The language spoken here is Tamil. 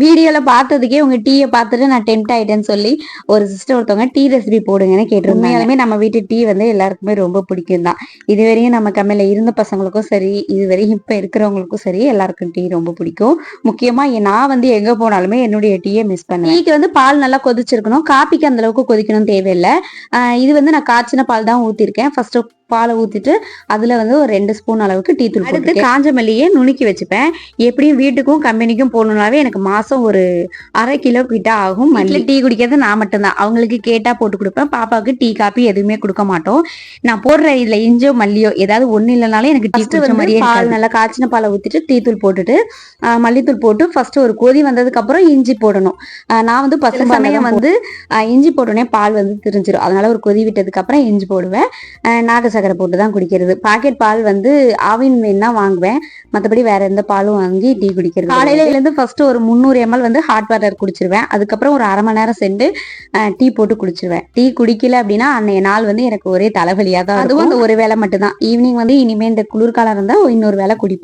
வீடியோல பார்த்ததுக்கே உங்க டீயை பார்த்துட்டு நான் டெம்ட் ஆயிட்டேன்னு சொல்லி ஒரு சிஸ்டர் ஒருத்தவங்க டீ ரெசிபி போடுங்கன்னு கேட்டிருந்தாங்க. உண்மையாலுமே நம்ம வீட்டு டீ வந்து எல்லாருக்குமே ரொம்ப பிடிக்கும் தான். இதுவரையும் நம்ம கம்மியில இருந்த பசங்களுக்கும் சரி, இதுவரையும் இப்ப இருக்கிறவங்களுக்கும் சரி, எல்லாருக்கும் டீ ரொம்ப பிடிக்கும். முக்கியமா நான் வந்து எங்க போனாலுமே என்னுடைய டீயை மிஸ் பண்ணுவேன். டீக்கு வந்து பால் நல்லா கொதிச்சிருக்கணும், காப்பிக்கு அந்த அளவுக்கு கொதிக்கணும் தேவையில்லை. இது வந்து நான் காய்ச்சின பால் தான் ஊத்திருக்கேன். ஃபர்ஸ்ட் பாலை ஊத்திட்டு அதுல வந்து ஒரு 2 ஸ்பூன் அளவுக்கு டீ தூள் அடுத்து காஞ்ச மல்லியே நுணுக்கி வச்சுப்பேன். எப்படியும் வீட்டுக்கும் கம்பெனிக்கும் போகணும்னாவே எனக்கு மாசம் ஒரு 1/2 கிலோ கிட்ட ஆகும். மல்லி டீ குடிக்கிறது நான் மட்டும்தான். அவங்களுக்கு கேட்டா போட்டு கொடுப்பேன். பாப்பாவுக்கு டீ காப்பி எதுவுமே கொடுக்க மாட்டோம். நான் போடுற இதுல இஞ்சோ மல்லியோ ஏதாவது ஒண்ணு இல்லைனாலும் எனக்கு டீ குடிச்ச மாதிரியே பால் நல்லா காய்ச்சின பாலை ஊத்திட்டு டீ தூள் போட்டுட்டு மல்லித்தூள் போட்டு ஃபர்ஸ்ட் ஒரு கொதி வந்ததுக்கு அப்புறம் இஞ்சி போடணும். நான் வந்து சமயம் வந்து இஞ்சி போட்டோடனே பால் வந்து திரிஞ்சிடும். அதனால ஒரு கொதி விட்டதுக்கு அப்புறம் இஞ்சி போடுவேன். நாட்டு சக்கரை போட்டு தான் குடிக்கிறது. பாக்கெட் பால் வந்து ஆவின் வேணா வாங்குவேன், மற்றபடி வேற எந்த பாலும் வாங்கி டீ குடிக்கிறது. காலையில எழுந்து ஃபர்ஸ்ட் ஒரு 300 ml வந்து ஹாட் வாட்டர் குடிச்சிருவேன். அதுக்கப்புறம் ஒரு 1/2 மணி நேரம் சென்று டீ போட்டு குடிச்சிருவேன். டீ குடிக்கல அப்படின்னா அன்னைய நாள் வந்து எனக்கு ஒரே தலைவலியா தான். அதுவும் அந்த ஒரு வேளை மட்டும்தான். ஈவினிங் வந்து இனிமே இந்த குளிர்காலம் இருந்தா இன்னொரு வேளை குடிப்பேன்.